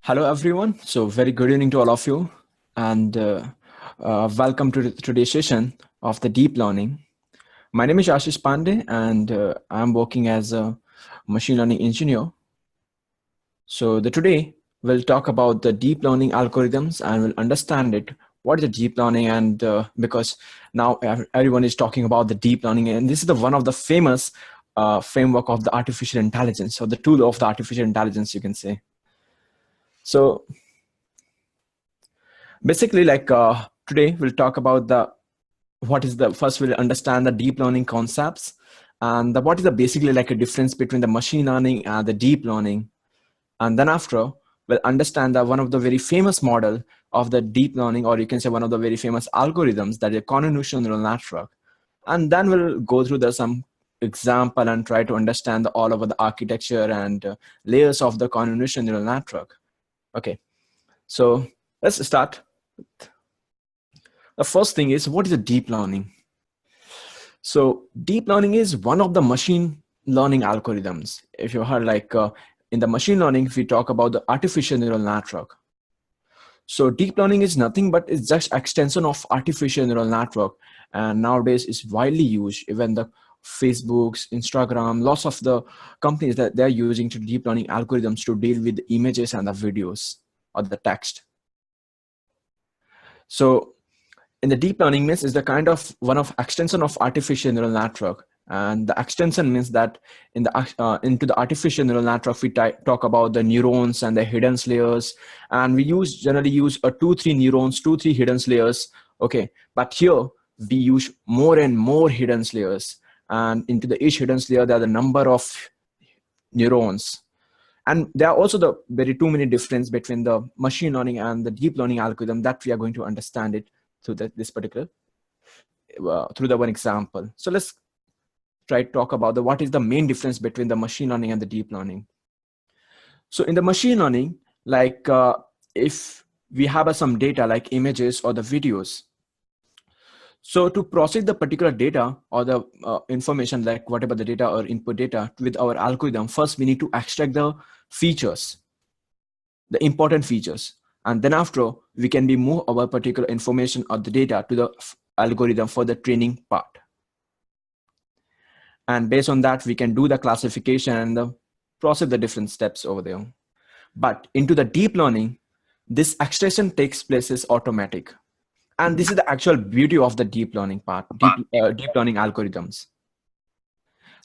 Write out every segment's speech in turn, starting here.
Hello, everyone. So very good evening to all of you, and welcome to today's session of the deep learning. My name is Ashish Pandey, and I'm working as a machine learning engineer. So today we'll talk about the deep learning algorithms and we'll understand it. What is the deep learning? And because now everyone is talking about the deep learning, and this is the one of the famous framework of the artificial intelligence, or the tool of the artificial intelligence, you can say. So basically, today we'll talk about the what is the first we'll understand the deep learning concepts and what is the basically like a difference between the machine learning and the deep learning, and then after we'll understand that one of the very famous model of the deep learning, or you can say one of the very famous algorithms, that is convolutional neural network, and then we'll go through the some example and try to understand all over the architecture and layers of the convolutional neural network. Okay, so let's start. The first thing is, what is a deep learning? So deep learning is one of the machine learning algorithms. If you heard in the machine learning, if we talk about the artificial neural network. So deep learning is nothing but it's just extension of artificial neural network. And nowadays it's widely used. Even the Facebooks, Instagram, lots of the companies that they're using to deep learning algorithms to deal with the images and the videos or the text. So in the deep learning means is the kind of one of extension of artificial neural network, and the extension means that in the into the artificial neural network we talk about the neurons and the hidden layers, and we generally use a 2-3 neurons, 2-3 hidden layers. Okay, but here we use more and more hidden layers, and into the each hidden layer there are the number of neurons. And there are also the very too many difference between the machine learning and the deep learning algorithm that we are going to understand it through this particular through the one example. So let's try to talk about what is the main difference between the machine learning and the deep learning. So in the machine learning, if we have some data like images or the videos, so to process the particular data or the information, like whatever the data or input data with our algorithm, first we need to extract the features, the important features. And then after, we can move our particular information or the data to the algorithm for the training part. And based on that, we can do the classification and process the different steps over there. But into the deep learning, this extraction takes place is automatic. And this is the actual beauty of the deep learning part, deep learning algorithms.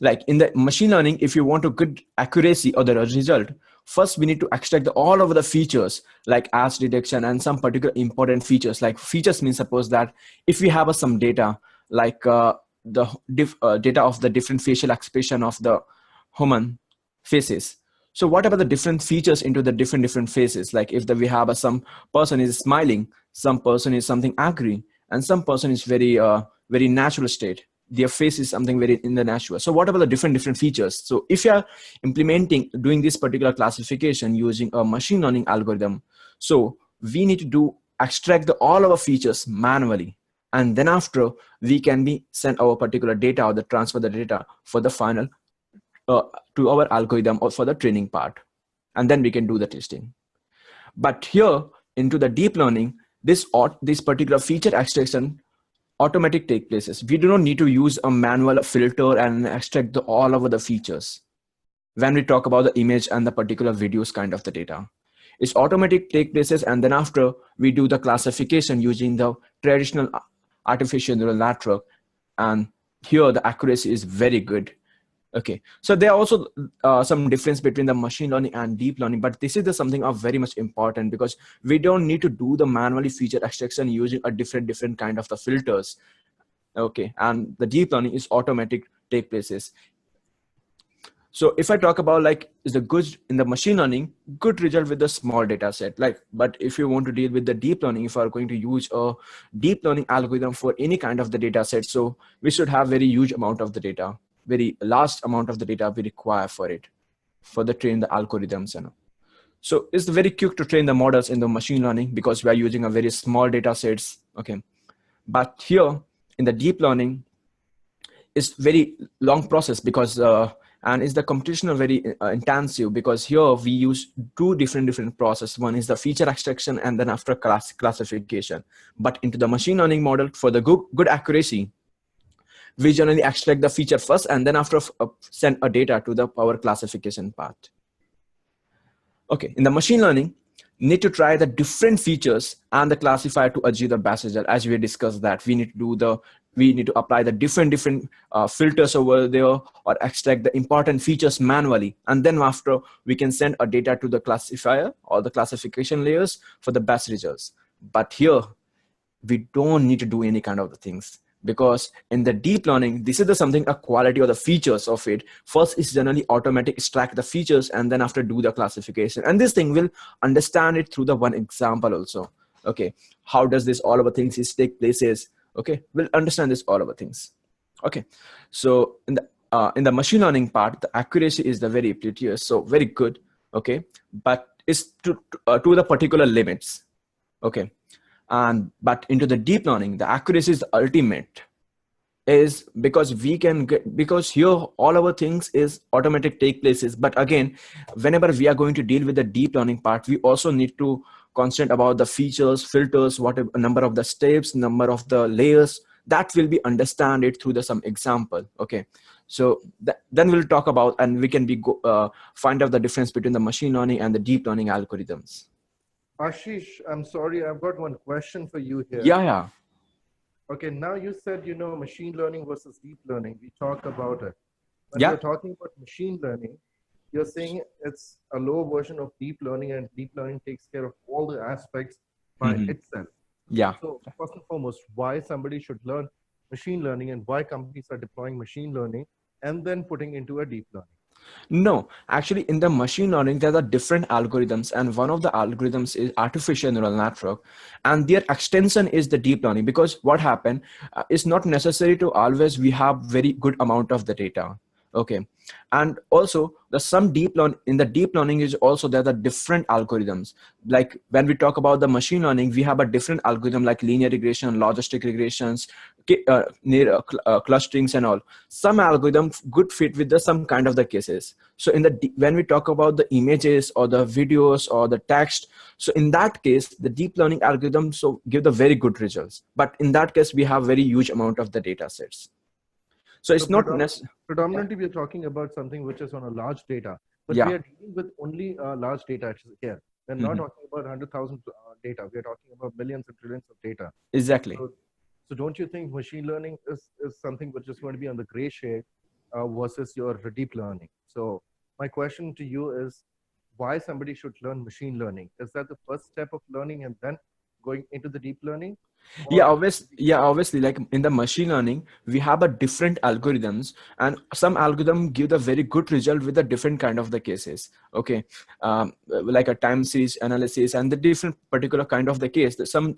Like in the machine learning, if you want a good accuracy or the result, first we need to extract all of the features like as detection and some particular important features. Like features means, suppose that if we have some data like the data of the different facial expression of the human faces. So whatever the different features into the different faces, like if we have some person is smiling, some person is something angry, and some person is very very natural state. Their face is something very in the natural. So whatever the different features. So if you are doing this particular classification using a machine learning algorithm, so we need to extract all our features manually. And then after, we can send our particular data or transfer the data for the final to our algorithm or for the training part. And then we can do the testing. But here into the deep learning, this particular feature extraction automatic take places. We do not need to use a manual filter and extract all over the features. When we talk about the image and the particular videos kind of the data, it's automatic take places. And then after, we do the classification using the traditional artificial neural network. And here the accuracy is very good. Okay, so there are also some difference between the machine learning and deep learning, but this is something of very much important because we don't need to do the manually feature extraction using a different kind of the filters. Okay, and the deep learning is automatic take places. So if I talk about is the good in the machine learning, good result with the small data set. But if you want to deal with the deep learning, if you are going to use a deep learning algorithm for any kind of the data set, so we should have very huge amount of the data. Very large amount of the data we require for it, for the train the algorithms. So it's very quick to train the models in the machine learning because we are using a very small data sets. Okay, but here in the deep learning, it's very long process because And is the computational very intensive, because here we use two different processes. One is the feature extraction and then after classification. But into the machine learning model, for the good accuracy, we generally extract the feature first and then after send a data to the power classification part. Okay, in the machine learning, need to try the different features and the classifier to achieve the best result. As we discussed that we need to apply the different filters over there, or extract the important features manually, and then after we can send a data to the classifier or the classification layers for the best results. But here we don't need to do any kind of the things, because in the deep learning, this is the something, a quality or the features of it. First is generally automatic extract the features and then after do the classification. And this thing will understand it through the one example also. Okay, how does this all of the things is take places? Okay, we'll understand this all of the things. Okay, so in the machine learning part, the accuracy is the very prettier, so very good. Okay, but it's to the particular limits. Okay, but into the deep learning, the accuracy is the ultimate, is because we can get, because here all our things is automatic take places. But again, whenever we are going to deal with the deep learning part, we also need to constant about the features, filters, whatever number of the steps, number of the layers, that will be understand it through the some example. Okay, so then we'll talk about, and we can find out the difference between the machine learning and the deep learning algorithms. Ashish, I'm sorry, I've got one question for you here. Yeah. Okay, now you said, machine learning versus deep learning. We talked about it. When Yeah. you're talking about machine learning, you're saying it's a low version of deep learning, and deep learning takes care of all the aspects by itself. Yeah. So first and foremost, why somebody should learn machine learning and why companies are deploying machine learning and then putting into a deep learning? No, actually in the machine learning, there are different algorithms, and one of the algorithms is artificial neural network, and their extension is the deep learning. Because what happened, it's not necessary to always we have very good amount of the data. Okay, and also the some in the deep learning is also there are different algorithms. Like when we talk about the machine learning, we have a different algorithm like linear regression, logistic regressions, clusterings and all. Some algorithms good fit with some kind of the cases. So when we talk about the images or the videos or the text, so in that case the deep learning algorithms so give the very good results. But in that case we have very huge amount of the data sets. So it's not necessary. Predominantly, we are talking about something which is on a large data, but we are dealing with only large data here. We're not talking about 100,000 data. We are talking about millions and trillions of data. Exactly. So don't you think machine learning is something which is going to be on the gray shade versus your deep learning? So my question to you is, why somebody should learn machine learning? Is that the first step of learning and then going into the deep learning? Obviously, like in the machine learning, we have a different algorithms, and some algorithm give the very good result with a different kind of the cases. Okay, like a time series analysis and the different particular kind of the case. Some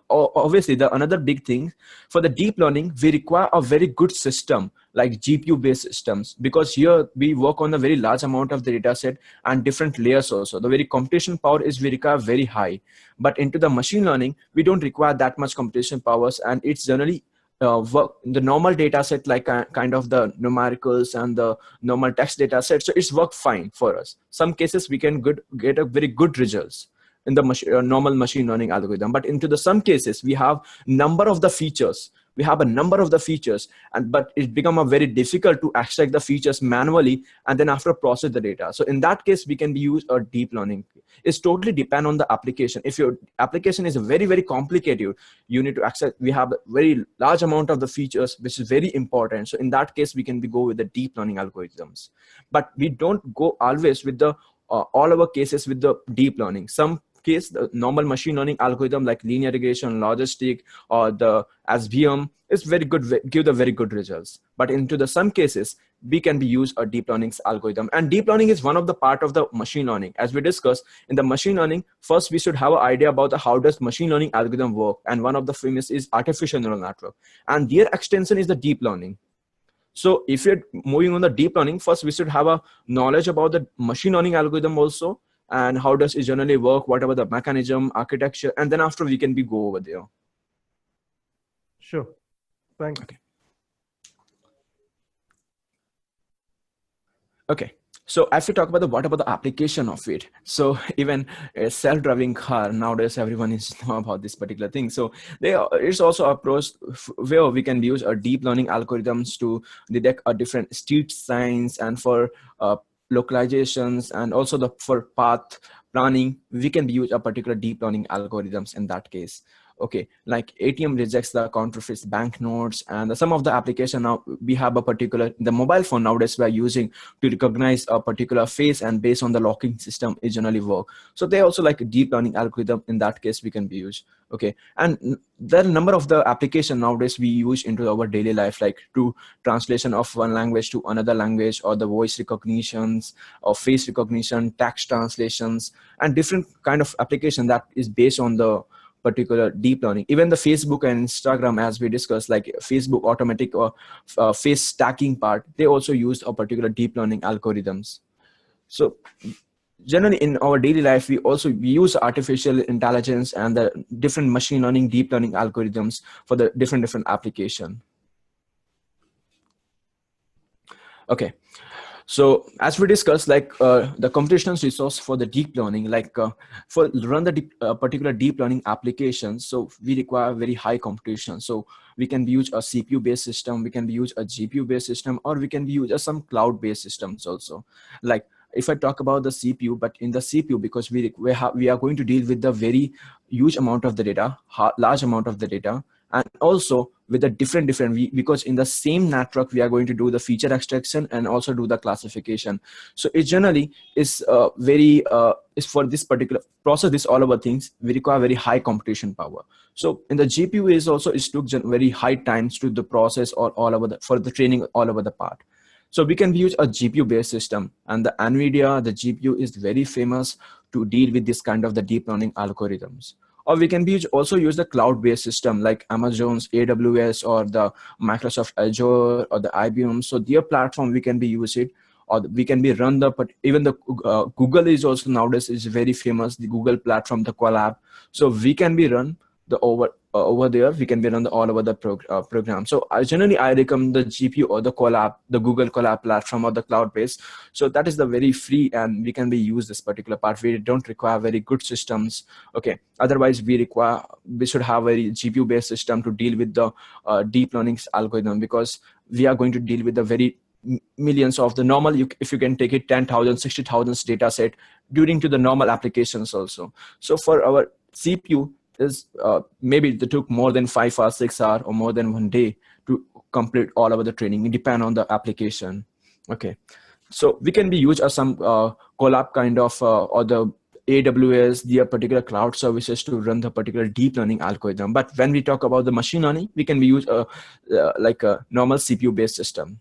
obviously the another big thing for the deep learning, we require a very good system like GPU based systems, because here we work on a very large amount of the data set and different layers also. The very computation power is we require very high. But into the machine learning, we don't require that much computation powers, and it's generally work the normal data set, like kind of the numericals and the normal text data set. So it's worked fine for us. Some cases we can get a very good results in the normal machine learning algorithm. But into the some cases we have number of the features. We have a number of the features, but it become a very difficult to extract the features manually and then after process the data. So in that case, we can use a deep learning. It's totally depend on the application. If your application is very complicated, you need to access. We have a very large amount of the features, which is very important. So in that case, we can go with the deep learning algorithms. But we don't go always with the all our cases with the deep learning. Some case the normal machine learning algorithm like linear regression, logistic, or the SVM is very good, give the very good results. But into the some cases we can be use a deep learning algorithm, and deep learning is one of the part of the machine learning. As we discussed in the machine learning, first we should have an idea about how does machine learning algorithm work, and one of the famous is artificial neural network, and their extension is the deep learning. So if you're moving on the deep learning, first we should have a knowledge about the machine learning algorithm also, and how does it generally work, whatever the mechanism, architecture, and then after we can go over there. Sure. Thanks. Okay. Okay. So if we talk about what about the application of it? So even a self-driving car nowadays, everyone is know about this particular thing. So it's also approach where we can use a deep learning algorithms to detect a different street signs, and for localizations, and also for path planning, we can use a particular deep learning algorithms in that case. Okay, like ATM rejects the counterfeit banknotes, and some of the application now we have a particular the mobile phone nowadays we are using to recognize a particular face, and based on the locking system it generally work. So they also like a deep learning algorithm in that case we can be used. Okay, and there are a number of the application nowadays we use into our daily life, like to translation of one language to another language, or the voice recognitions, or face recognition, text translations, and different kind of application that is based on the particular deep learning. Even the Facebook and Instagram, as we discussed, like Facebook automatic or face stacking part, they also use a particular deep learning algorithms. So generally in our daily life we use artificial intelligence and the different machine learning deep learning algorithms for the different application. Okay, so as we discussed, like the computational resource for the deep learning, like for run the particular deep learning applications, so we require very high computation. So we can use a CPU based system, we can use a GPU based system, or we can use some cloud based systems also. Like if I talk about the CPU, but in the CPU, because we are going to deal with the very huge amount of the data, large amount of the data, and also with the different because in the same network we are going to do the feature extraction and also do the classification. So it generally is very is for this particular process, this all over things we require very high computation power. So in the GPU is also it took very high times to the process or all over the for the training all over the part. So we can use a GPU based system, and the NVIDIA, the GPU is very famous to deal with this kind of the deep learning algorithms. Or we can also use the cloud based system like Amazon's AWS or the Microsoft Azure or the IBM. So their platform we can be use it, or we can be run the, but even the Google is also nowadays is very famous, the Google platform, the Colab. So we can be run the over there, we can be run the all over the program. So I recommend the GPU or the Colab, the Google Colab platform or the cloud based. So that is the very free, and we can be use this particular part. We don't require very good systems. Okay, otherwise we should have a GPU based system to deal with the deep learning algorithm, because we are going to deal with the very millions of the normal, if you can take it 10,000 60,000 data set during to the normal applications also. So for our CPU is maybe it took more than 5 or 6 hours or more than 1 day to complete all of the training. It depends on the application. Okay, so we can be used as some collab kind of or the AWS, their particular cloud services to run the particular deep learning algorithm. But when we talk about the machine learning, we can be use like a normal CPU based system.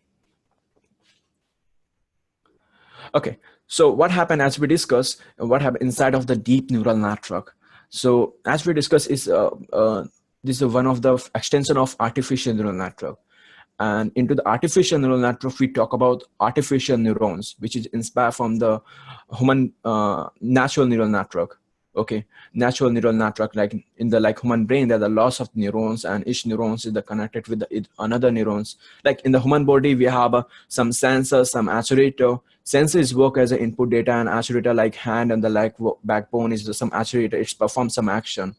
Okay, so what happened, as we discussed, what happened inside of the deep neural network? So as we discussed is this is one of the extension of artificial neural network. And into the artificial neural network, we talk about artificial neurons, which is inspired from the human natural neural network. Okay, natural neural network, like in the human brain, there are lots of neurons, and each neurons is connected with another neurons. Like in the human body, we have some sensors, some actuator. Sensors work as an input data, and actuator like hand and the backbone is some actuator. It performs some action.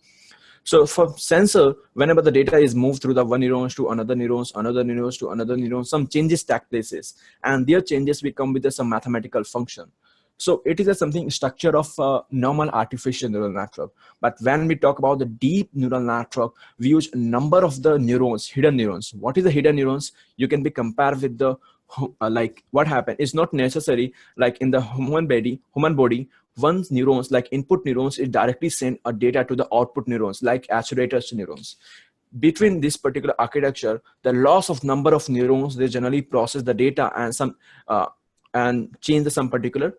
So for sensor, whenever the data is moved through the one neurons to another neurons, another neurons to another neuron, some changes take places, and their changes will come with some mathematical function. So it is something structure of normal artificial neural network. But when we talk about the deep neural network, we use a number of the neurons, hidden neurons. What is the hidden neurons? You can be compared with the like what happened. It's not necessary like in the human body, one neurons like input neurons is directly send a data to the output neurons like actuators neurons. Between this particular architecture, the loss of number of neurons, they generally process the data and some and change some particular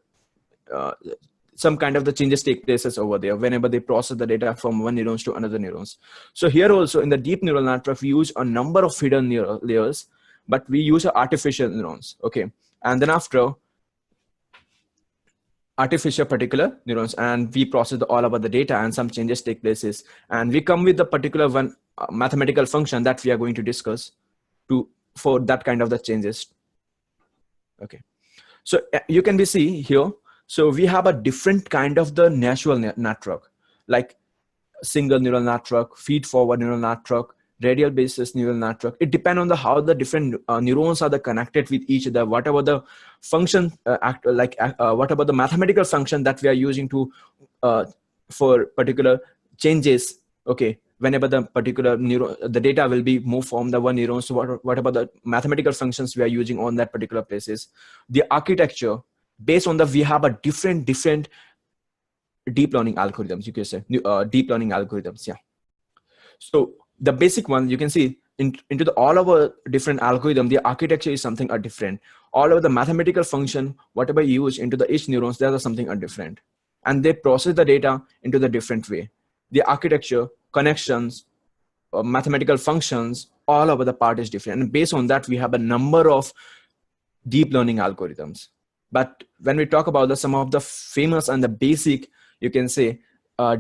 some kind of the changes take places over there whenever they process the data from one neurons to another neurons. So here also in the deep neural network, we use a number of hidden neural layers, but we use artificial neurons. Okay, and then after artificial particular neurons, and we process all about the data, and some changes take places, and we come with the particular one mathematical function that we are going to discuss to for that kind of the changes. Okay, So you can be see here. So we have a different kind of the natural network, like single neural network, feed forward neural network, radial basis neural network. It depends on the how the different neurons are the connected with each other. Whatever the function, whatever the mathematical function that we are using to for particular changes. Okay, whenever the particular the data will be moved from the one neuron. So whatever the mathematical functions we are using on that particular places, the architecture based on the we have a different deep learning algorithms, you can say deep learning algorithms. Yeah. So the basic one you can see into the all our different algorithm, the architecture is something are different. All of the mathematical function whatever you use into the each neurons, there are something are different, and they process the data into the different way. The architecture, connections, mathematical functions, all over the part is different, and based on that we have a number of deep learning algorithms. But when we talk about some of the famous and the basic, you can say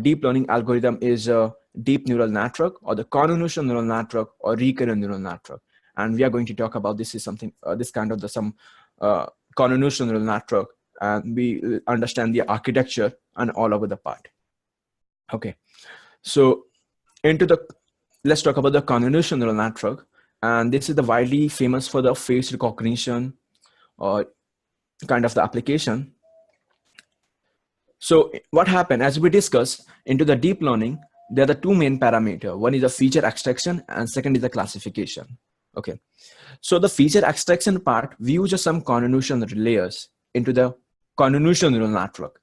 deep learning algorithm is a deep neural network, or the convolutional neural network, or recurrent neural network. And we are going to talk about this is something this kind of the some convolutional neural network, and we understand the architecture and all over the part. Okay, so into the let's talk about the convolutional neural network, and this is the widely famous for the face recognition or kind of the application. So what happened, as we discussed into the deep learning, there are the two main parameters. One is the feature extraction and second is the classification. Okay, so the feature extraction part, we use some convolution layers into the convolutional neural network,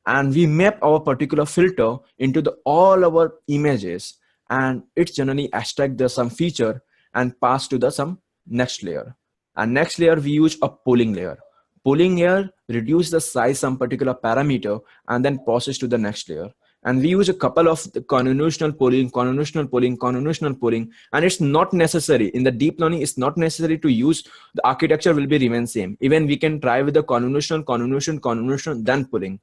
and we map our particular filter into the all our images, and it generally extract the some feature and pass to the some next layer. And next layer we use a pooling layer. Pooling layer reduce the size some particular parameter and then process to the next layer. And we use a couple of the convolutional pooling, and it's not necessary in the deep learning. It's not necessary to use the architecture will be remain same. Even we can try with the convolution, then pooling,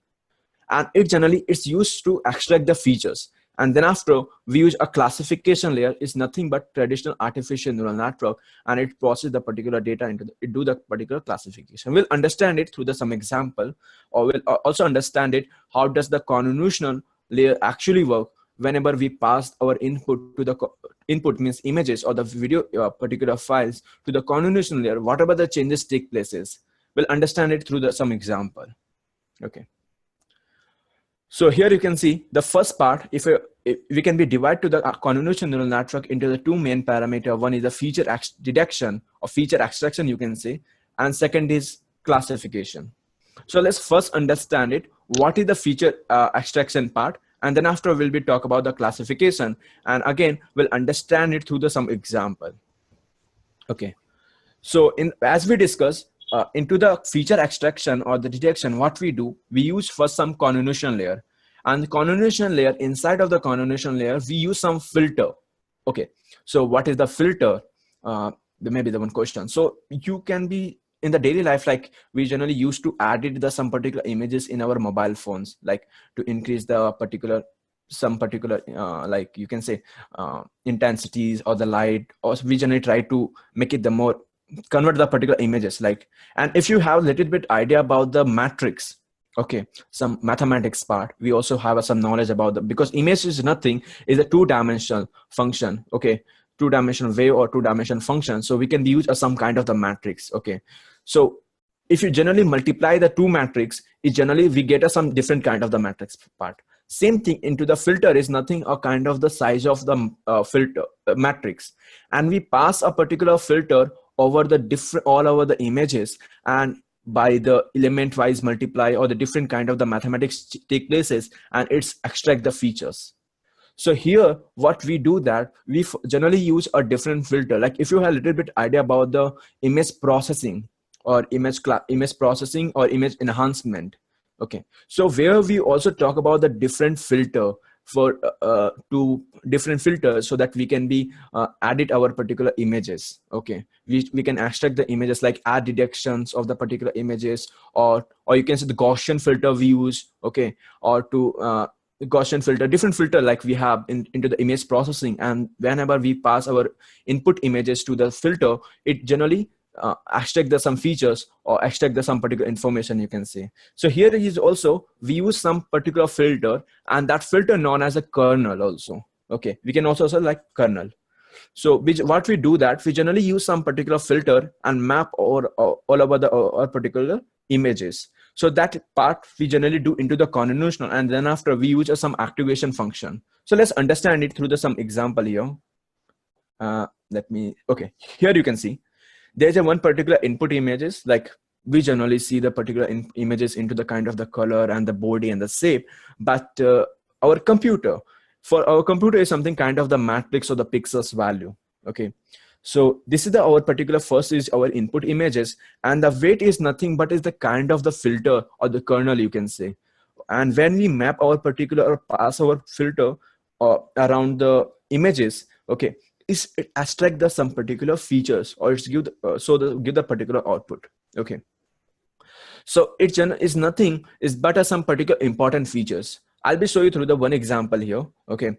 and it generally it's used to extract the features. And then after we use a classification layer, is nothing but traditional artificial neural network, and it processes the particular data into it do the particular classification. We'll understand it through the some example, or we'll also understand it how does the convolutional layer actually work whenever we pass our input to the input means images or the video particular files to the convolutional layer, whatever the changes take places. We'll understand it through the some example. Okay, so here you can see the first part. If we can be divided to the convolutional neural network into the two main parameter. One is the feature detection or feature extraction, you can say, and second is classification. So let's first understand it. What is the feature extraction part? And then after we'll be talk about the classification. And again, we'll understand it through the some example. Okay. So as we discussed, into the feature extraction or the detection, what we do, we use first some convolution layer. And the convolution layer, inside of the convolution layer, we use some filter. Okay. So what is the filter? Maybe the one question. So you can be in the daily life, like we generally used to edit some particular images in our mobile phones, like to increase the particular like you can say intensities or the light, or we generally try to make it the more convert the particular images, like. And if you have a little bit idea about the matrix, okay, some mathematics part, we also have some knowledge about the, because image is nothing, is a two-dimensional function. Okay, two-dimensional wave or two-dimensional function, so we can use some kind of the matrix. Okay, so if you generally multiply the two matrix, it generally we get some different kind of the matrix part. Same thing into the filter is nothing a kind of the size of the filter matrix, and we pass a particular filter over the different all over the images, and by the element wise multiply or the different kind of the mathematics take places, and it's extract the features. So here what we do that we generally use a different filter. Like if you have a little bit idea about the image processing or image processing or image enhancement. Okay, so where we also talk about the different filter for two different filters, so that we can be edit our particular images. Okay, we can extract the images, like add detections of the particular images, or you can say the Gaussian filter we use. Okay, or to Gaussian filter, different filter like we have into the image processing, and whenever we pass our input images to the filter, it generally extract the some features or extract the some particular information, you can say. So here is also we use some particular filter, and that filter known as a kernel also. Okay, we can also like kernel. So what we do that we generally use some particular filter and map all over the our particular images. So that part we generally do into the convolutional, and then after we use some activation function. So let's understand it through the some example here. Okay, here you can see there's a one particular input images, like we generally see the particular images into the kind of the color and the body and the shape, but our computer for our computer is something kind of the matrix or the pixels value. Okay, so this is our particular first is our input images, and the weight is nothing but is the kind of the filter or the kernel, you can say. And when we map our particular or pass our filter around the images, okay, it extract the some particular features, or it's give give the particular output. Okay, so it is nothing is but some particular important features. I'll be show you through the one example here. Okay,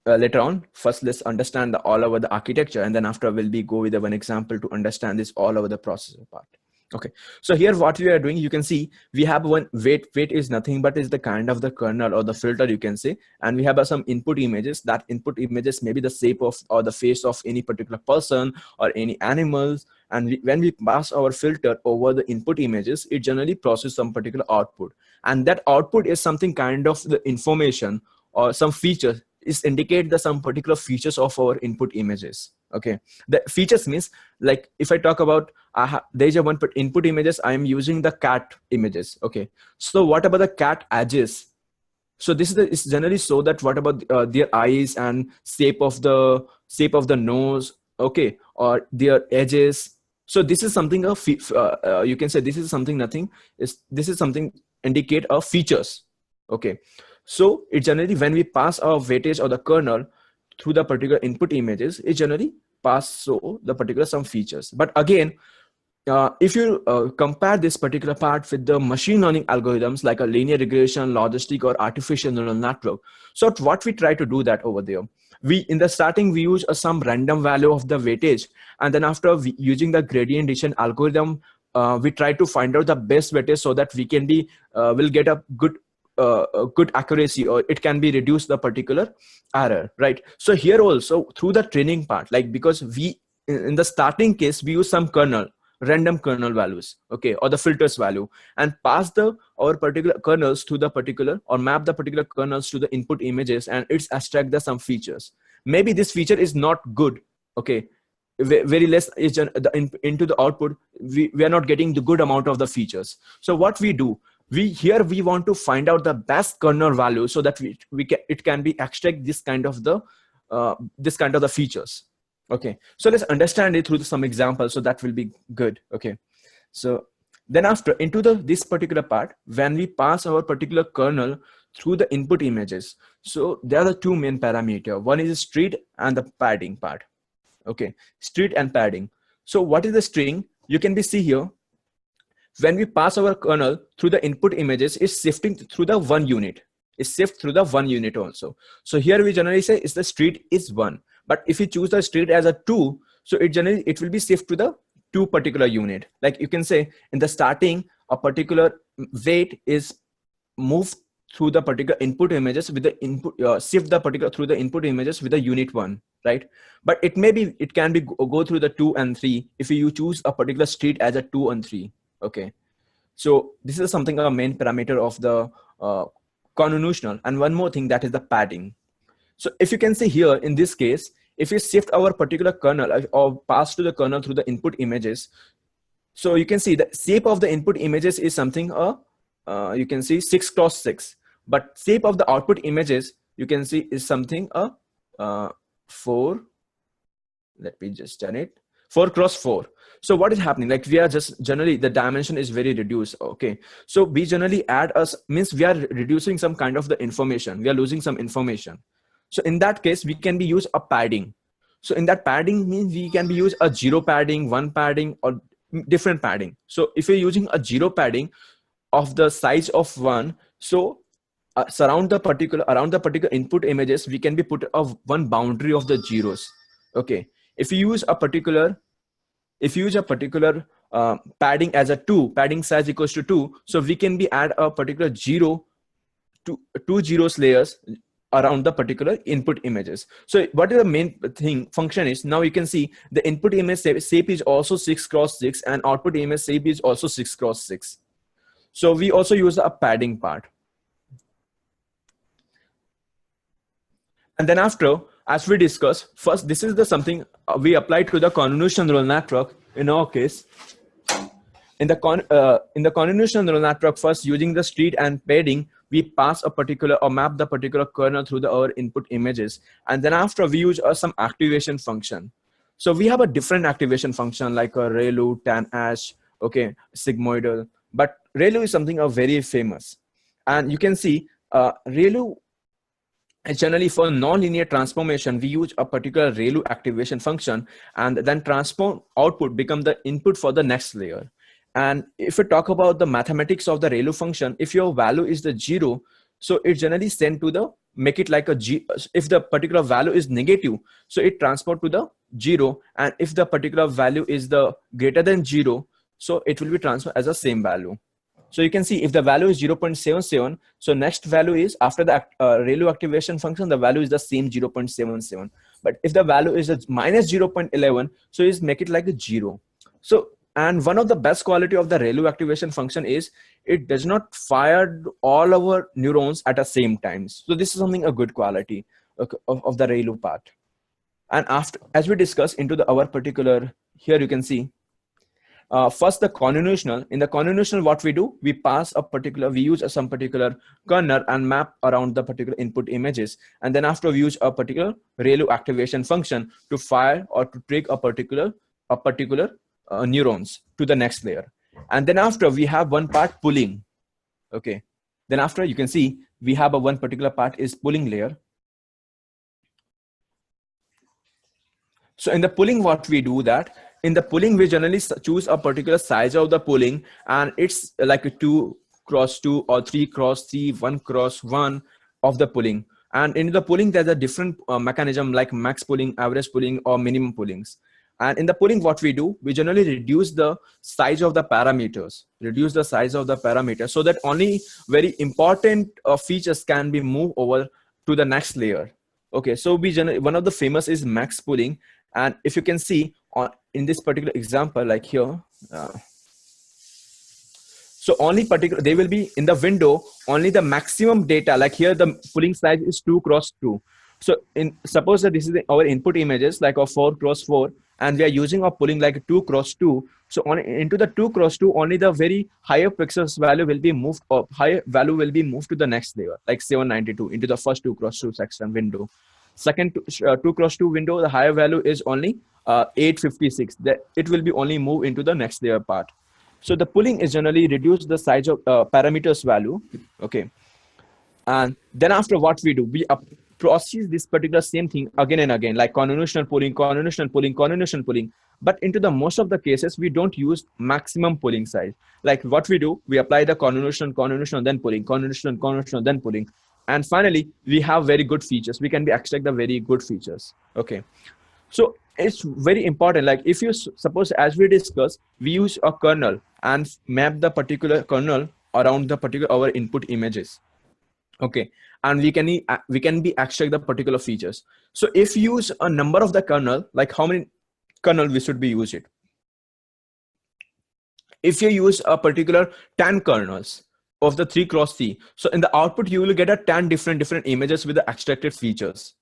later on, first let's understand the all over the architecture, and then after we'll be go with the one example to understand this all over the processor part. Okay, so here what we are doing, you can see we have one weight is nothing but is the kind of the kernel or the filter, you can say, and we have some input images. That input images may be the shape of or the face of any particular person or any animals, and when we pass our filter over the input images, it generally processes some particular output, and that output is something kind of the information or some features is indicate the some particular features of our input images. Okay, the features means, like if I talk about there's a one input images, I am using the cat images. Okay, so what about the cat edges? So this is generally so that what about their eyes and shape of the nose, okay, or their edges. So this is something of you can say this is something nothing is this is something indicate of features. Okay, so it generally when we pass our weightage or the kernel through the particular input images, it generally pass so the particular some features. But again, if you compare this particular part with the machine learning algorithms like a linear regression, logistic, or artificial neural network, so what we try to do that over there, we in the starting we use some random value of the weightage, and then after using the gradient descent algorithm, we try to find out the best weightage so that we can be will get a good accuracy, or it can be reduce the particular error, right? So here also through the training part, like because we in the starting case we use some kernel, random kernel values, okay, or the filters value, and pass the our particular kernels to the particular or map the particular kernels to the input images, and it's extract the some features. Maybe this feature is not good, okay, very less is into the output, we are not getting the good amount of the features. So what we do, we want to find out the best kernel value so that it can be extract this kind of the features. Okay, so let's understand it through some examples, so that will be good. Okay, so then after into this particular part, when we pass our particular kernel through the input images, so there are the two main parameter. One is street and the padding part. Okay, street and padding. So what is the string? You can be see here, when we pass our kernel through the input images, it's shifting through the 1 unit. It's shift through the 1 unit also. So here we generally say is the street is 1. But if you choose the street as a 2, so it will be shift to the 2 particular unit. Like you can say in the starting, a particular weight is moved through the particular input images with the input shift the particular through the input images with the unit 1, right? But it can be go through the 2 and 3 if you choose a particular street as a 2 and 3. Okay, so this is something a main parameter of the convolutional. And one more thing, that is the padding. So if you can see here in this case, if we shift our particular kernel or pass to the kernel through the input images, so you can see the shape of the input images is something you can see 6x6, but shape of the output images you can see is something 4. Let me just turn it 4x4. So what is happening? Like we are just generally the dimension is very reduced. Okay, so we generally add means we are reducing some kind of the information. We are losing some information. So in that case, we can be use a padding. So in that padding means we can be use a 0 padding, 1 padding, or different padding. So if you're using a 0 padding of the size of 1, so around the particular input images, we can be put one boundary of the zeros. Okay, if you use a particular if you use a particular padding as a 2, padding size equals to 2, so we can be add a particular 0 to 2 zeros layers around the particular input images. So what is the main thing function is, now you can see the input image shape is also 6 cross 6 and output image shape is also 6 cross 6. So we also use a padding part. And then after, as we discussed, first this is the something we applied to the convolution neural network. In our case, in the convolution neural network, first using the street and padding, we pass a particular or map the particular kernel through our input images, and then after we use some activation function. So we have a different activation function like a ReLU, TANH, okay, sigmoidal, but ReLU is something very famous, and you can see ReLU. Generally, for nonlinear transformation, we use a particular ReLU activation function, and then transform output become the input for the next layer. And if we talk about the mathematics of the ReLU function, if your value is the 0, so it generally send to the make it like a G. If the particular value is negative, so it transport to the 0, and if the particular value is the greater than 0, so it will be transferred as a same value. So you can see if the value is 0.77, so next value is after the ReLU activation function, the value is the same 0.77. But if the value is a minus 0.11, so is make it like a 0. So, and one of the best quality of the ReLU activation function is it does not fire all our neurons at the same time. So this is something a good quality of the ReLU part. And after, as we discuss into our particular, here you can see, first the convolutional. In the convolutional, what we do, we pass a particular, we use some particular kernel and map around the particular input images, and then after we use a particular ReLU activation function to fire or to trick a particular neurons to the next layer. And then after we have one part pulling. Okay, then after you can see we have a one particular part is pulling layer. So in the pulling, what we do that, in the pulling, we generally choose a particular size of the pulling, and it's like a 2 cross 2 or 3 cross 3, 1 cross 1 of the pulling. And in the pulling, there's a different mechanism like max pulling, average pulling, or minimum pullings. And in the pulling, what we do, we generally reduce the size of the parameters, so that only very important features can be moved over to the next layer. Okay, so we generally, one of the famous is max pulling. And if you can see in this particular example, like here, so only particular, they will be in the window, only the maximum data, like here, the pulling size is 2 cross 2. So suppose that this is our input images, like a 4 cross 4, and we are using a pulling like 2 cross 2. So only into the 2 cross 2, only the very higher pixels value will be moved, or higher value will be moved to the next layer, like 792 into the first 2 cross 2 section window. Second 2 cross 2 window, the higher value is only 856. That it will be only move into the next layer part. So the pulling is generally reduce the size of parameters value. Okay, and then after what we do, we process this particular same thing again and again, like convolutional pulling, convolutional pulling, convolutional pulling. But into the most of the cases, we don't use maximum pulling size. Like what we do, we apply the convolution, then pulling, convolution, then pulling. And finally, we have very good features. We can be extract the very good features. Okay, so it's very important. Like if you suppose, as we discussed, we use a kernel and map the particular kernel around the particular our input images. Okay, and we can be extract the particular features. So if you use a number of the kernel, like how many kernel we should be use it. If you use a particular 10 kernels of the 3 cross 3, so in the output you will get a 10 different images with the extracted features.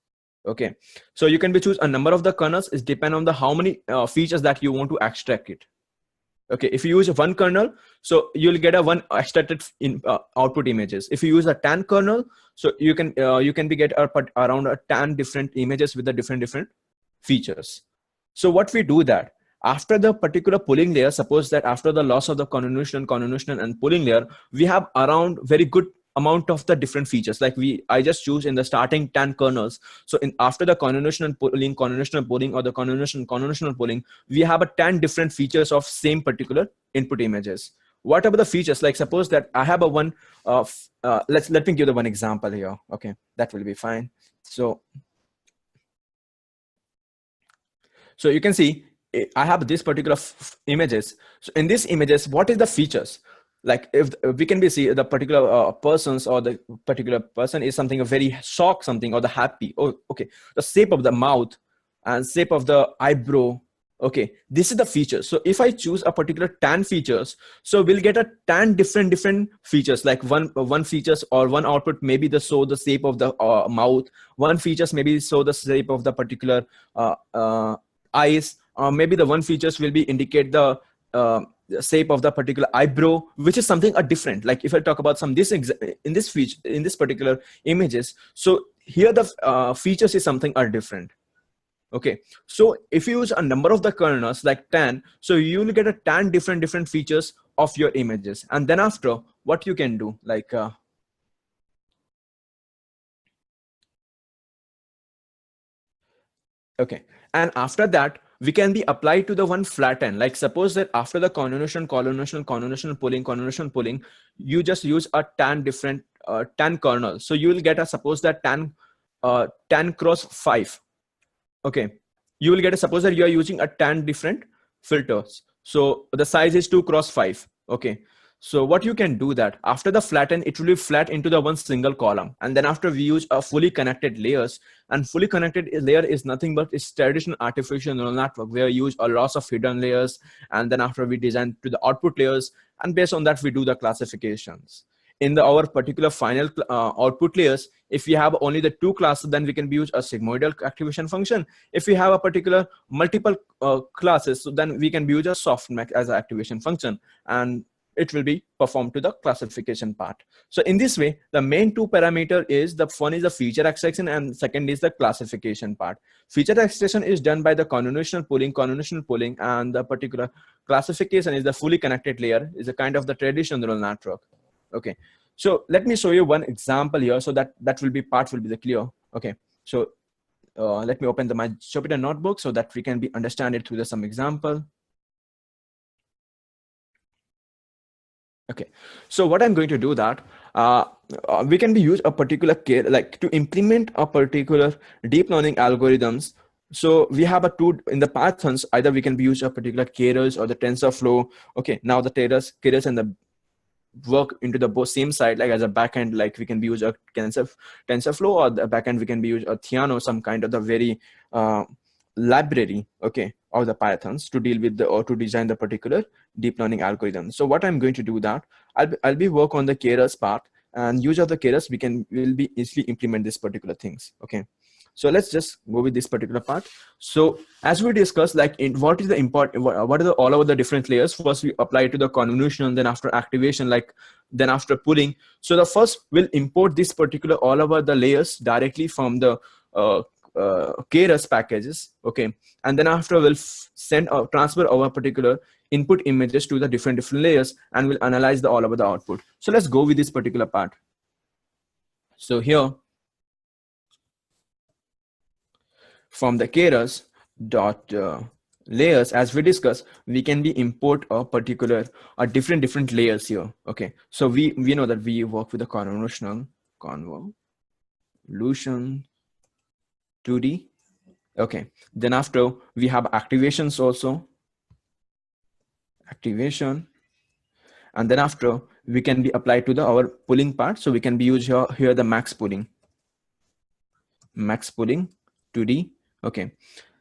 Okay, so you can be choose a number of the kernels is depend on the how many features that you want to extract it. Okay, if you use one kernel, so you'll get a one extracted output images. If you use a 10 kernel, so you can be get around 10 different images with the different features. So what we do that, after the particular pulling layer, suppose that after the loss of the convolution and pulling layer, we have around very good amount of the different features. Like I just choose in the starting 10 kernels. So after the convolution pulling, or the convolutional pulling, we have a 10 different features of same particular input images. What about the features? Like suppose that I have a one of, let me give the one example here. Okay, that will be fine. So you can see I have this particular images. So in these images, what is the features? Like if we can be see the particular persons, or the particular person is something a very shocked something, or the happy. Oh, okay. The shape of the mouth and shape of the eyebrow. Okay, this is the feature. So if I choose a particular 10 features, so we'll get a 10 different features. Like one features or one output maybe the shape of the mouth. One features maybe show the shape of the particular eyes, or maybe the one features will be indicate the shape of the particular eyebrow, which is something different. Like if I talk about some this in this feature in this particular images, so here the features is something are different. Okay, so if you use a number of the kernels like 10, so you will get a 10 different features of your images. And then after, what you can do, like okay, and after that we can be applied to the one flatten. Like suppose that after the convolution pulling, you just use a 10 different 10 kernels. So you will get a, suppose that 10 cross 5. Okay, you will get a, suppose that you are using a 10 different filters, so the size is 2 cross 5. Okay, so what you can do that after the flatten, it will be flat into the one single column. And then after we use a fully connected layers, and fully connected layer is nothing but it's traditional artificial neural network where we use a lots of hidden layers, and then after we design to the output layers, and based on that we do the classifications. In our particular final output layers, if we have only the two classes, then we can use a sigmoidal activation function. If we have a particular multiple classes, so then we can use a softmax as an activation function, and it will be performed to the classification part. So in this way, the main two parameter is the one is the feature extraction, and second is the classification part. Feature extraction is done by the convolutional pulling, and the particular classification is the fully connected layer, is a kind of the traditional neural network. Okay, so let me show you one example here, so that will be the clear. Okay, so let me open my Jupyter notebook so that we can understand it through some example. Okay, so what I'm going to do that we can use a particular like to implement a particular deep learning algorithms. So we have a two in the Pythons, either we can use a particular keras or the TensorFlow. Okay, now the keras and the work into the both same side, like as a backend, like we can use a TensorFlow, or the backend we can use a Theano, some kind of the very library, okay, of the Pythons to deal with the or to design the particular deep learning algorithm. So what I'm going to do that I'll be work on the keras part, and use of the keras will be easily implement this particular things. Okay, so let's just go with this particular part. So as we discussed, like what is the what are the all over the different layers. First we apply it to the convolution, then after activation, like then after pulling. So the first will import this particular all over the layers directly from the keras packages. Okay, and then after we'll send or transfer our particular input images to the different layers, and we'll analyze the all over the output. So let's go with this particular part. So here from the keras dot layers, as we discussed, we can be import a particular different layers here. Okay, so we know that we work with the convolution 2D. Okay, then after we have activations also, activation, and then after we can be applied to the our pulling part. So we can be use here the max pulling 2D. Okay,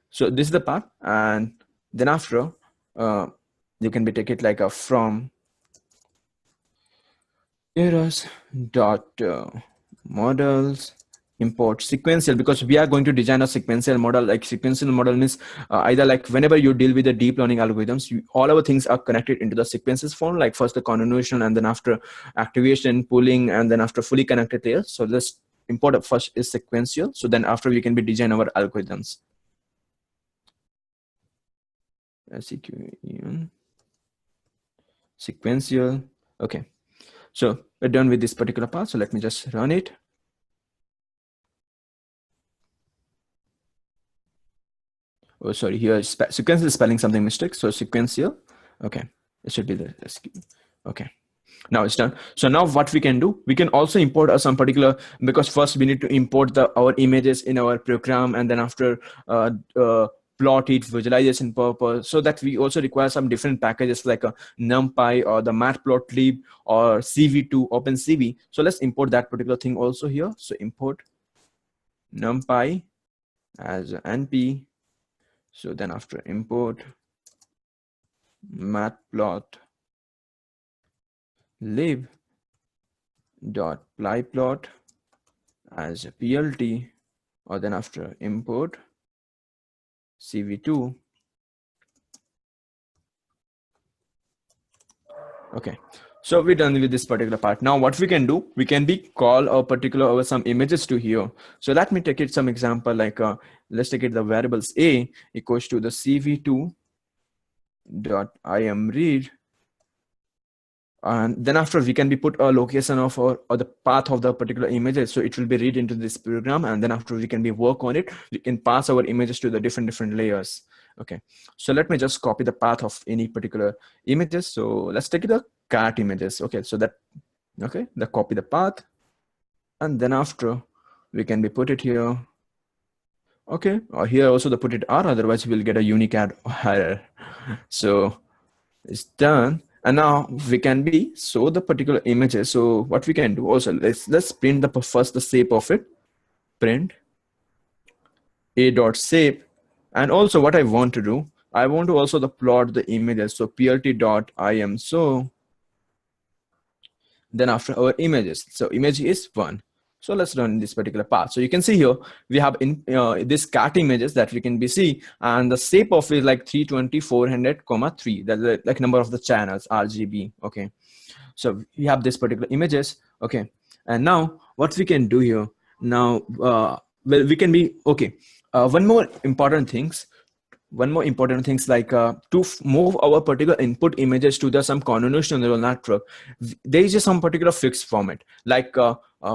so this is the part, and then after you can be take it like a from keras dot models import sequential, because we are going to design a sequential model. Like sequential model means either like whenever you deal with the deep learning algorithms, all our things are connected into the sequences form, like first the convolution, and then after activation, pulling, and then after fully connected layers. So this import first is sequential. So then after we can be design our algorithms. Sequential. Okay, so we're done with this particular part. So let me just run it. Oh, sorry, here sequential is spelling something mistake. So sequential. Okay, it should be the okay. Now it's done. So now what we can do, we can also import some particular, because first we need to import our images in our program, and then after plot it visualization purpose, so that we also require some different packages like a NumPy or the matplotlib or CV2 OpenCV. So let's import that particular thing also here. So import NumPy as np. So then after import matplotlib dot plyplot as a plt, or then after import CV2. Okay, so we're done with this particular part. Now what we can do, we can be call a particular over some images to here. So let me take it some example, like let's take it the variables a equals to the CV2 dot imread, and then after we can be put a location of or the path of the particular images, so it will be read into this program, and then after we can be work on it, we can pass our images to the different layers. Okay, so let me just copy the path of any particular images. So let's take the cat images. Okay, so that, okay, the copy the path, and then after we can be put it here. Okay, or here also the put it r, otherwise we'll get a unique error. So it's done. And now we can be show the particular images. So what we can do also, let's print the first the shape of it. Print a dot shape. And also what I want to do, I want to also the plot the images. So plt dot im. So then after our images, so image is 1. So let's run this particular part. So you can see here we have in this cat images that we can be see, and the shape of it is like 320 400 3. That's the like number of the channels RGB. Okay, so we have this particular images. Okay, and now what we can do here now, well, we can be okay. One more important things like to move our particular input images to the some convolutional neural network, there is just some particular fixed format. Like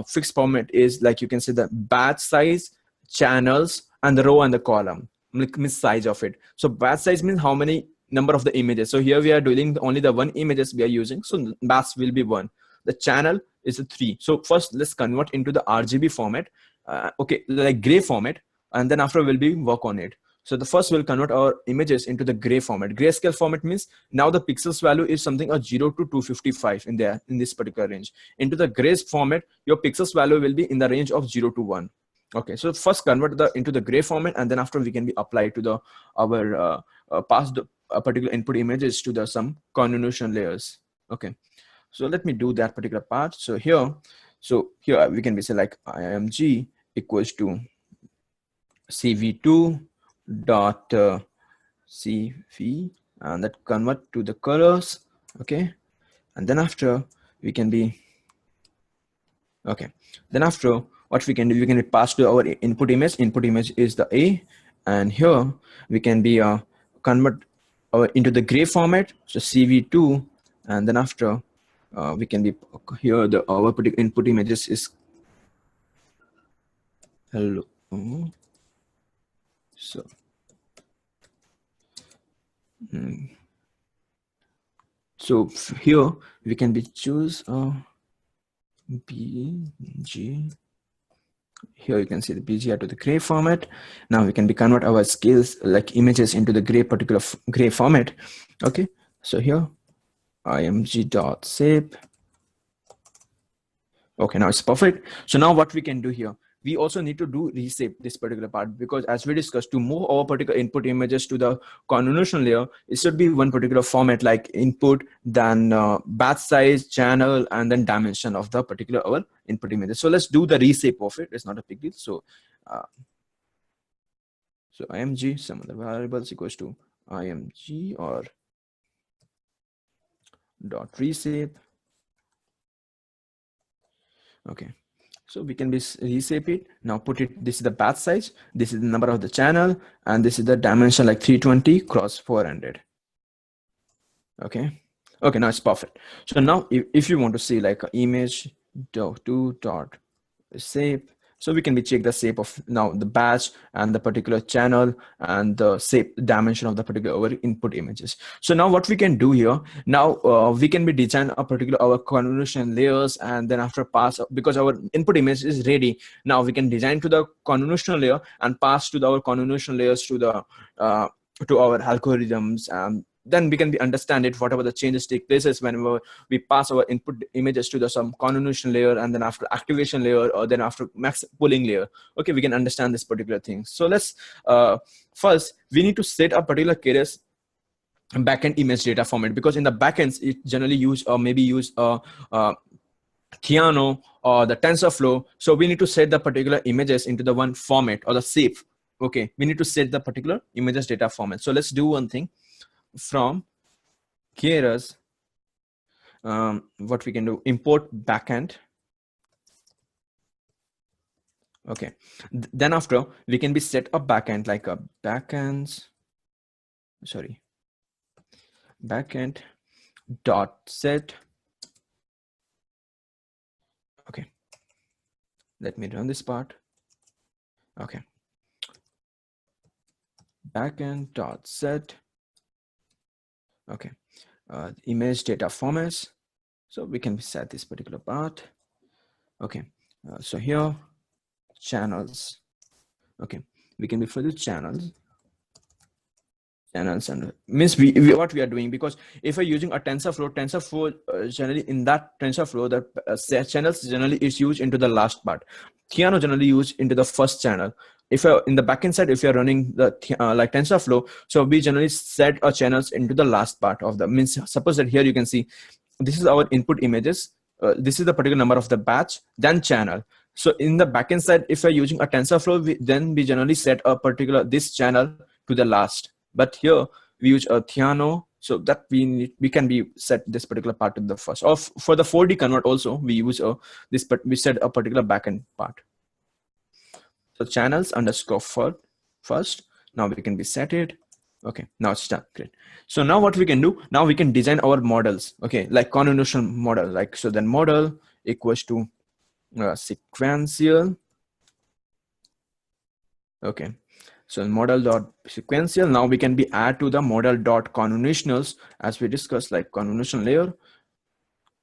fixed format is like, you can say the batch size, channels, and the row and the column, like means size of it. So batch size means how many number of the images. So here we are doing only the 1 images we are using, so batch will be 1. The channel is a 3. So first let's convert into the RGB format, okay, like gray format, and then after we'll be work on it. So the first we'll convert our images into the gray format. Grayscale format means now the pixels value is something a 0 to 255 in there, in this particular range. Into the gray format, your pixels value will be in the range of 0 to 1. Okay, so first convert into the gray format, and then after we can be applied to the our pass the particular input images to the some convolution layers. Okay, so let me do that particular part. So here we can be say like img equals to CV2 dot CV, and that convert to the colors. Okay, and then after we can be okay. Then after what we can do, we can pass to our input image. Input image is the A, and here we can be convert our into the gray format. So CV2, and then after we can be here the our particular input images is hello. So so here we can be choose BG. Here you can see the BGR to the gray format. Now we can be convert our scales like images into the particular gray format. Okay, so here img.shape. Okay, now it's perfect. So now what we can do here, we also need to do reshape this particular part, because as we discussed, to move our particular input images to the convolution layer, it should be one particular format like input, then batch size, channel, and then dimension of the particular our input images. So let's do the reshape of it. It's not a big deal. So so img some other variables equals to img or dot reshape. Okay, so we can be reshape it. Now put it, this is the batch size, this is the number of the channel, and this is the dimension like 320 cross 400. Okay, okay, now it's perfect. So now if you want to see like image dot shape, So we can be check the shape of now the batch and the particular channel and the shape dimension of the particular our input images. So now what we can do here, now we can be design a particular our convolution layers, and then after pass, because our input image is ready, now we can design to the convolution layer and pass to our convolution layers to the to our algorithms, and then we can be understand it whatever the changes take places whenever we pass our input images to the some convolution layer, and then after activation layer, or then after max pooling layer. Okay, we can understand this particular thing. So let's first we need to set a particular keras backend image data format, because in the backends it generally use or maybe use Theano or the TensorFlow. So we need to set the particular images into the one format or the shape. Okay, we need to set the particular images data format. So let's do one thing from keras. What we can do, import backend. Okay, then after we can be set a backend like a backend dot set. Okay, let me run this part. Okay, backend dot set. Okay, image data formats. So we can set this particular part. Okay, so here channels. Okay, we can be for the channels and means what we are doing, because if we're using a TensorFlow generally in that TensorFlow the channels generally is used into the last part. Theano generally used into the first channel. If you're in the backend side, if you're running the like TensorFlow, so we generally set our channels into the last part of the means. Suppose that here you can see this is our input images. This is the particular number of the batch, then channel. So in the backend side, if we're using a TensorFlow, then we generally set a particular this channel to the last. But here we use a Theano, so that we can be set this particular part to the first. Or for the 4D convert also we use we set a particular backend part. So channels underscore first. Now we can be set it. Okay, now it's done. Great. So now what we can do, now we can design our models. Okay, like convolution model, like so then model equals to sequential. Okay, so model dot sequential. Now we can be add to the model dot convolutionals, as we discussed, like convolution layer,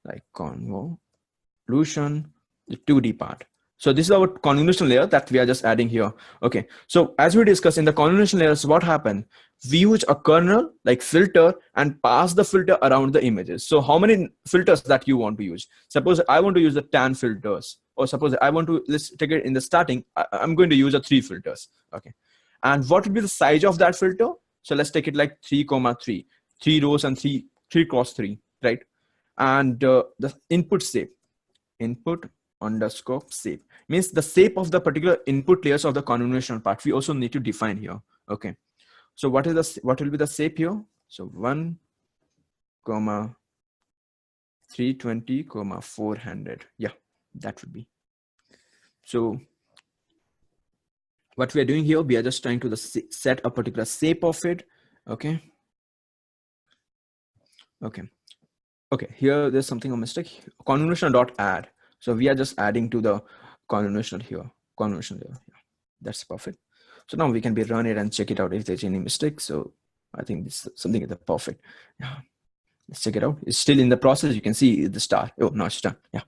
like convolution, the 2D part. So this is our convolution layer that we are just adding here. Okay, so as we discussed in the convolution layers, what happened? We use a kernel like filter and pass the filter around the images. So how many filters that you want to use? Suppose I want to use the tan filters, or suppose I want to, let's take it in the starting, I'm going to use a 3 filters. Okay, and what would be the size of that filter? So let's take it like 3,3, 3 rows and 3 cross 3, right? And the input shape, input underscore shape, means the shape of the particular input layers of the convolutional part we also need to define here. Okay, so what will be the shape here? So 1, 320, 400. Yeah, that would be. So what we are doing here, we are just trying to set a particular shape of it. Okay, here there's something a mistake. Convolution dot add. So we are just adding to the convolution here, convolution layer. Yeah, that's perfect. So now we can be run it and check it out if there's any mistake. So I think this something is perfect. Yeah, let's check it out. It's still in the process. You can see the star. Oh, no, it's done. Yeah.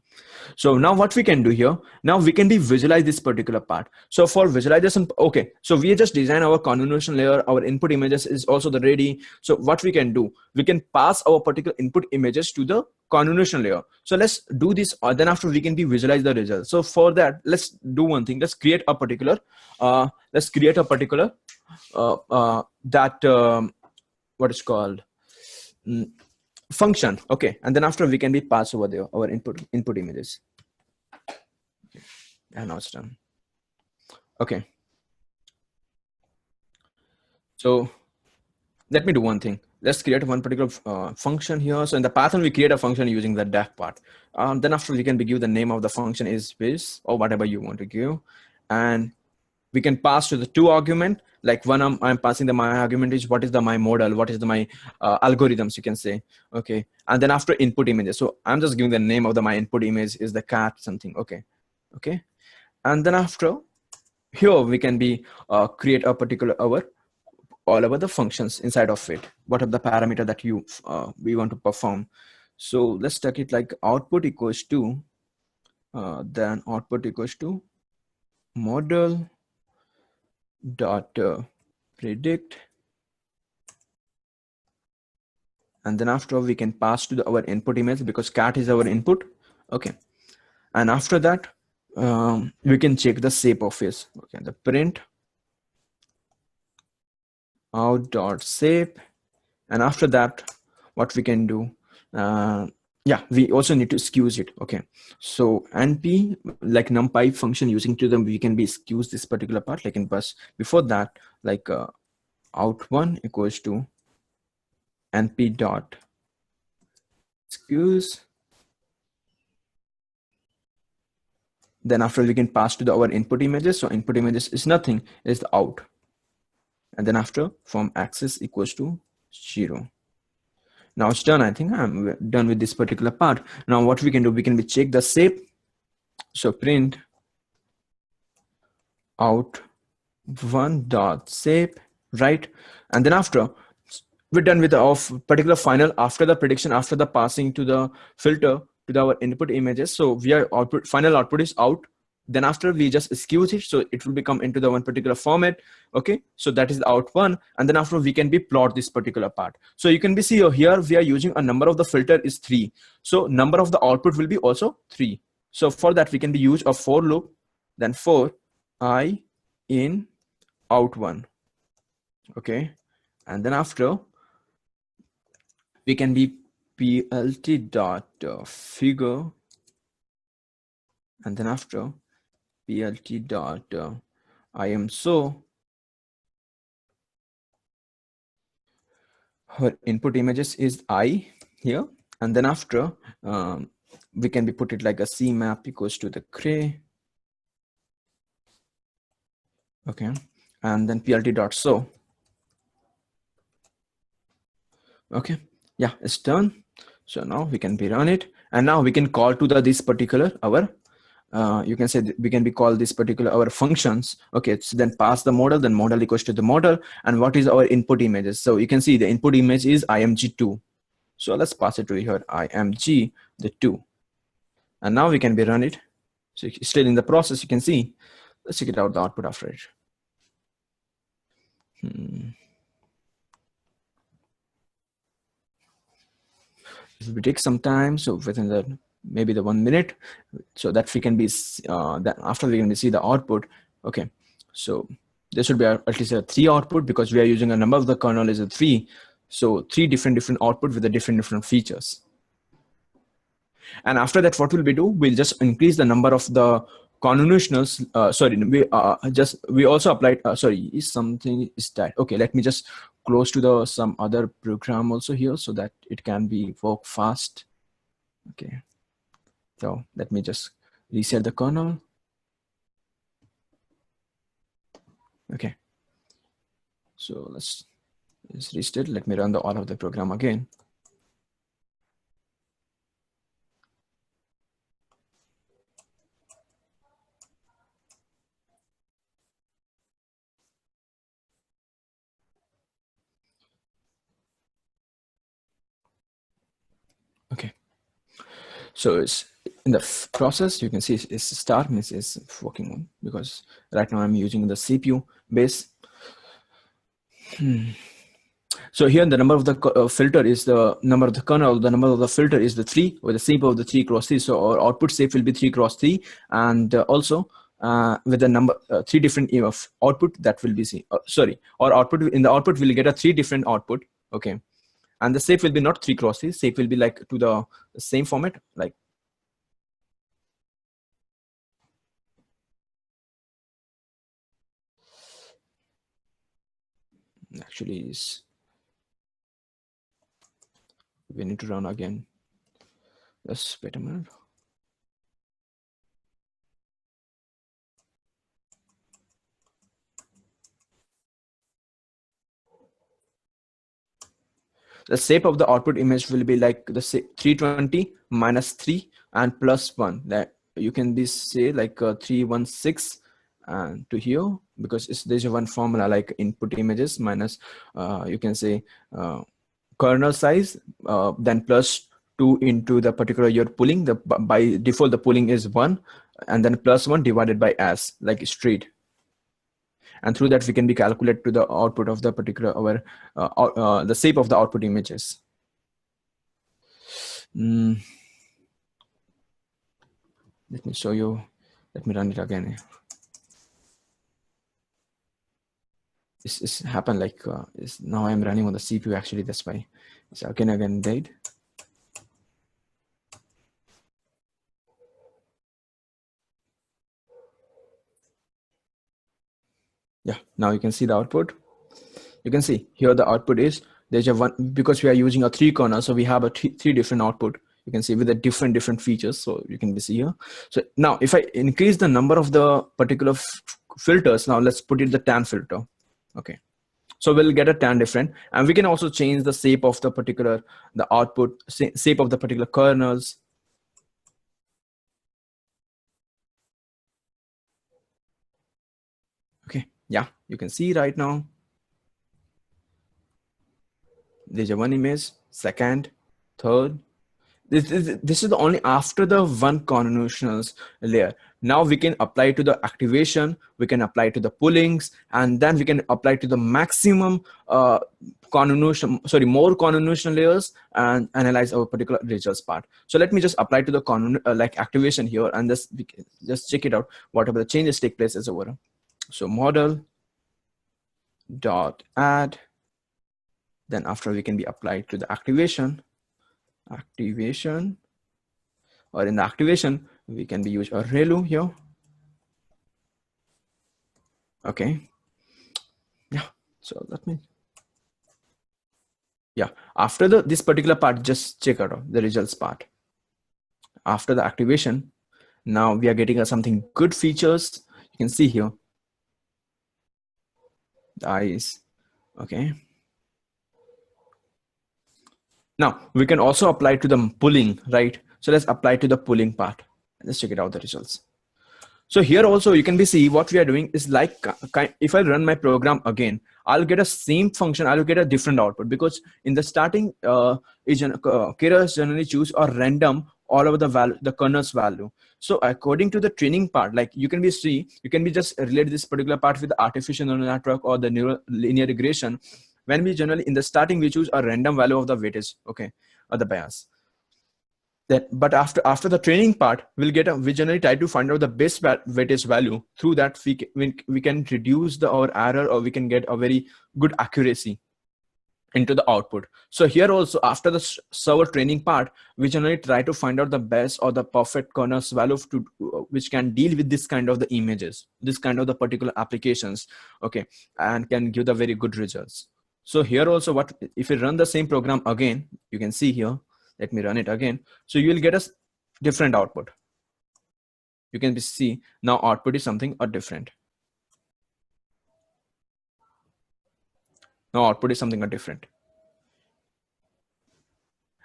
So now what we can do here, now we can visualize this particular part. So for visualization, okay, so we just design our convolution layer, our input images is also the ready. So what we can do, we can pass our particular input images to the convolution layer. So let's do this, then after we can visualize the results. So for that, let's do one thing. Let's create a particular what is called function. Okay, and then after we can be pass over there our input images. Okay. And now it's done. Okay, so let me do one thing. Let's create one particular function here. So in the Python we create a function using the def part. Then after we can give the name of the function is this or whatever you want to give, and we can pass to the 2 argument. Like one I'm passing my argument is what is my model, what is my algorithms, you can say. Okay, and then after input images, so I'm just giving the name of my input image is the cat something. Okay, And then after here we can be create a particular all over the functions inside of it, what are the parameter that you we want to perform. So let's take it like output equals to then output equals to model dot predict, and then after we can pass to our input image because cat is our input. Okay, and after that we can check the shape of it. Okay, the print out dot shape, and after that what we can do, yeah, we also need to skews it. Okay, so np like numpy function using to them we can be skews this particular part like in bus. Before that, like out1 equals to np dot skews, then after we can pass to our input images. So input images is nothing, is the out, and then after from axis equals to 0. Now it's done. I think I'm done with this particular part. Now what we can do, we can be check the shape. So print out one dot shape, right? And then after we're done with the particular final after the prediction, after the passing to the filter to our input images. So we are output, final output is out. Then after we just skews it, so it will become into the one particular format. Okay, so that is the out one, and then after we can be plot this particular part. So you can be see here we are using a number of the filter is 3, so number of the output will be also 3. So for that we can be use a for loop, then for I in out one. Okay, and then after we can be plt dot figure, and then after plt dot I am so her input images is I here, and then after we can be put it like a C map equals to the gray. Okay, and then plt dot so. Okay, yeah, it's done. So now we can be run it, and now we can call to the this particular our you can say we can be called this particular our functions. Okay, so then pass the model, then model equals to the model, and what is our input images. So you can see the input image is img2. So let's pass it to here img the 2, and now we can be run it. So still in the process, you can see. Let's check it out the output after it. It will take some time, so within the maybe the 1 minute, so that we can be that after we can see the output. Okay, so there should be at least a 3 output because we are using a number of the kernel is a 3, so 3 different output with the different features. And after that, what will we do? We'll just increase the number of the convolutionals. Sorry, we also applied. Sorry, is something is that okay? Let me just close to the some other program also here so that it can be work fast. Okay, so let me just reset the kernel. Okay, so let's restart. Let me run all of the program again. Okay, so it's in the process. You can see it's start means it's working on because right now I'm using the CPU base. So here the number of the filter is the number of the kernel, the number of the filter is the 3 with the shape of the 3 cross 3. So our output shape will be 3 cross 3, and also with the number 3 different of output that will be seen. Sorry, our output in the output will get a 3 different output. Okay, and the shape will be not 3 cross 3. Shape will be like to the same format like. Actually is we need to run again. Just wait a minute. The shape of the output image will be like the 320 minus 3 and plus 1. That you can be say like 316 and to here, because there's one formula like input images minus you can say kernel size, then plus 2 into the particular you're pulling. The by default the pulling is 1, and then plus 1 divided by s, like straight, and through that we can be calculate to the output of the particular our the shape of the output images. Let me show you. Let me run it again. This happened like now I'm running on the CPU actually, that's why it's again dead. Yeah, now you can see the output. You can see here the output is, there's a one, because we are using a 3 corner, so we have a three different output. You can see with the different features, so you can see here. So now if I increase the number of the particular filters, now let's put it the tan filter. Okay, so we'll get a tan different, and we can also change the shape of the particular, the output shape of the particular kernels. Okay, yeah, you can see right now there's a one image, second, third. This is the only after the one convolutional layer. Now we can apply to the activation, we can apply to the pullings, and then we can apply to the maximum convolution, sorry, more convolutional layers, and analyze our particular results part. So let me just apply to the like activation here, and just check it out, whatever the changes take place as over. So model dot add, then after we can be applied to the activation, or in the activation we can be use a ReLU here. Okay, yeah, so let me, yeah, after this particular part, just check out the results part. After the activation, now we are getting something good features. You can see here the eyes. Okay, now we can also apply to the pulling, right? So let's apply to the pulling part. Let's check it out, the results. So here also you can be see what we are doing is like, if I run my program again, I'll get a same function, I'll get a different output, because in the starting Keras generally choose a random all over the value, the kernel's value. So according to the training part, like you can be just relate this particular part with the artificial neural network or the neural linear regression. When we generally in the starting we choose a random value of the weightage, okay, or the bias. But after the training part, we generally try to find out the best weightage value. Through that we can reduce our error, or we can get a very good accuracy into the output. So here also, after the server training part, we generally try to find out the best or the perfect kernel's value which can deal with this kind of the images, this kind of the particular applications, okay, and can give the very good results. So here also, if you run the same program again, you can see here, let me run it again. So you will get a different output. You can see now output is something different. Now output is something different.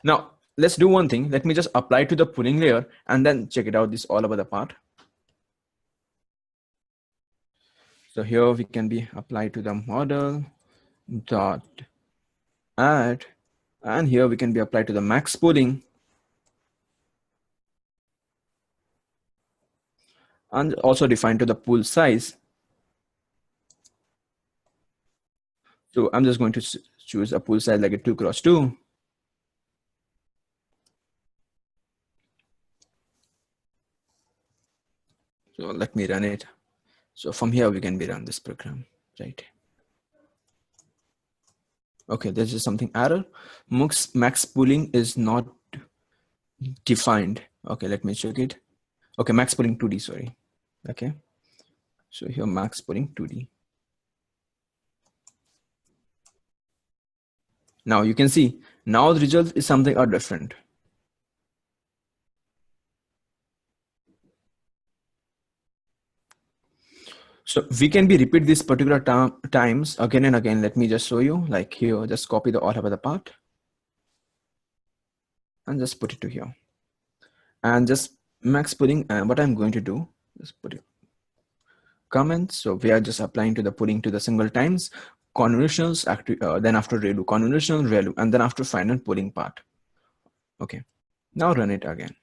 Now let's do one thing. Let me just apply to the pulling layer and then check it out, this all over the part. So here we can be applied to the model dot add, and here we can be applied to the max pulling, and also defined to the pool size. So I'm just going to choose a pool size like a 2x2. So let me run it. So from here we can be run this program, right? Okay, there's just something error. Max pooling is not defined. Okay, let me check it. Okay, max pooling 2D, sorry. Okay, so here max pooling 2D. Now you can see, now the result is something different. So we can be repeat this particular times again and again. Let me just show you, like here, just copy the all over the part and just put it to here. And just max pooling, and what I'm going to do is put it comments. So we are just applying to the pooling to the single times, convolutions, then after ReLU, convolutional ReLU, and then after final pooling part. Okay, now run it again.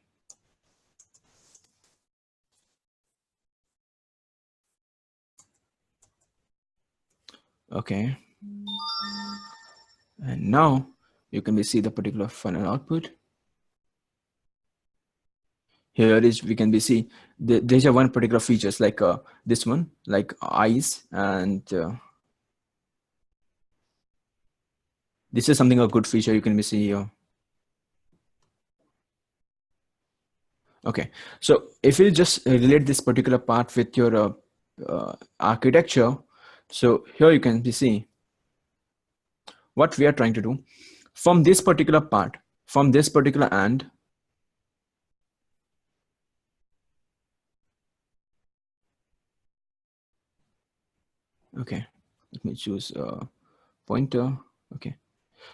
Okay, and now you can see the particular final output. Here is we can see there's a one particular features like this one, like eyes, and this is something a good feature you can see here. Okay, so if you just relate this particular part with your architecture, so here you can see what we are trying to do from this particular part, from this particular end. Okay, let me choose a pointer. Okay,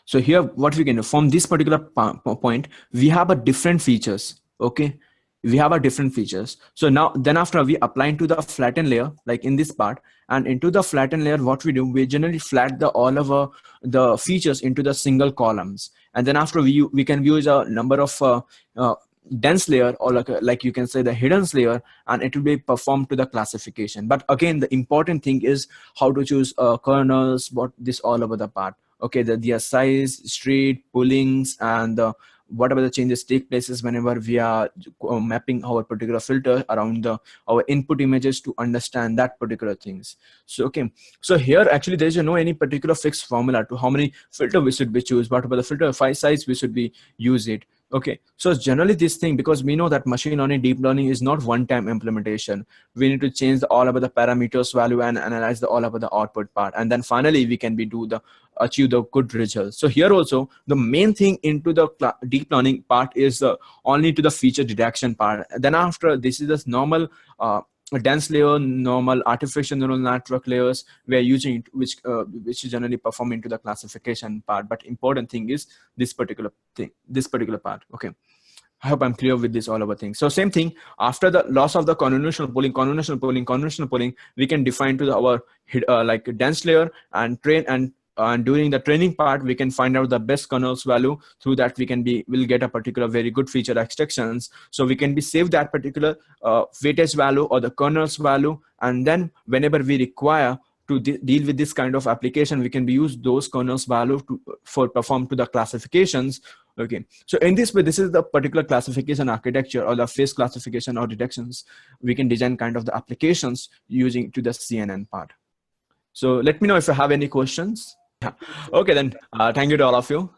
so here what we can do from this particular point, we have a different features. Okay, we have a different features. So now then after we apply into the flatten layer, like in this part, and into the flatten layer, what we do, we generally flat the all of the features into the single columns, and then after we can use a number of dense layer, or like you can say the hidden layer, and it will be performed to the classification. But again, the important thing is how to choose kernels, what this all over the part. Okay, their size, street, pullings, and whatever the changes take places whenever we are mapping our particular filter around our input images to understand that particular things. So okay, so here actually there is no any particular fixed formula to how many filter we should be choose, whatever the filter file size we should be use it. Okay, so generally this thing, because we know that machine learning, deep learning is not one-time implementation. We need to change all about the parameters value and analyze the all about the output part, and then finally we can be do the achieve the good results. So here also the main thing into the deep learning part is only to the feature detection part. Then after this is this normal dense layer, normal artificial neural network layers we are using, which is generally perform into the classification part. But important thing is this particular thing, this particular part. Okay, I hope I'm clear with this all over things. So same thing, after the loss of the convolutional pooling, we can define to our like dense layer and train, and during the training part, we can find out the best kernels value. Through that, will get a particular very good feature extractions. So we can be save that particular weightage value or the kernels value, and then whenever we require to deal with this kind of application, we can be use those kernels value for perform to the classifications. Okay, so in this way, this is the particular classification architecture or the face classification or detections. We can design kind of the applications using to the CNN part. So let me know if you have any questions. Yeah. Okay, then thank you to all of you.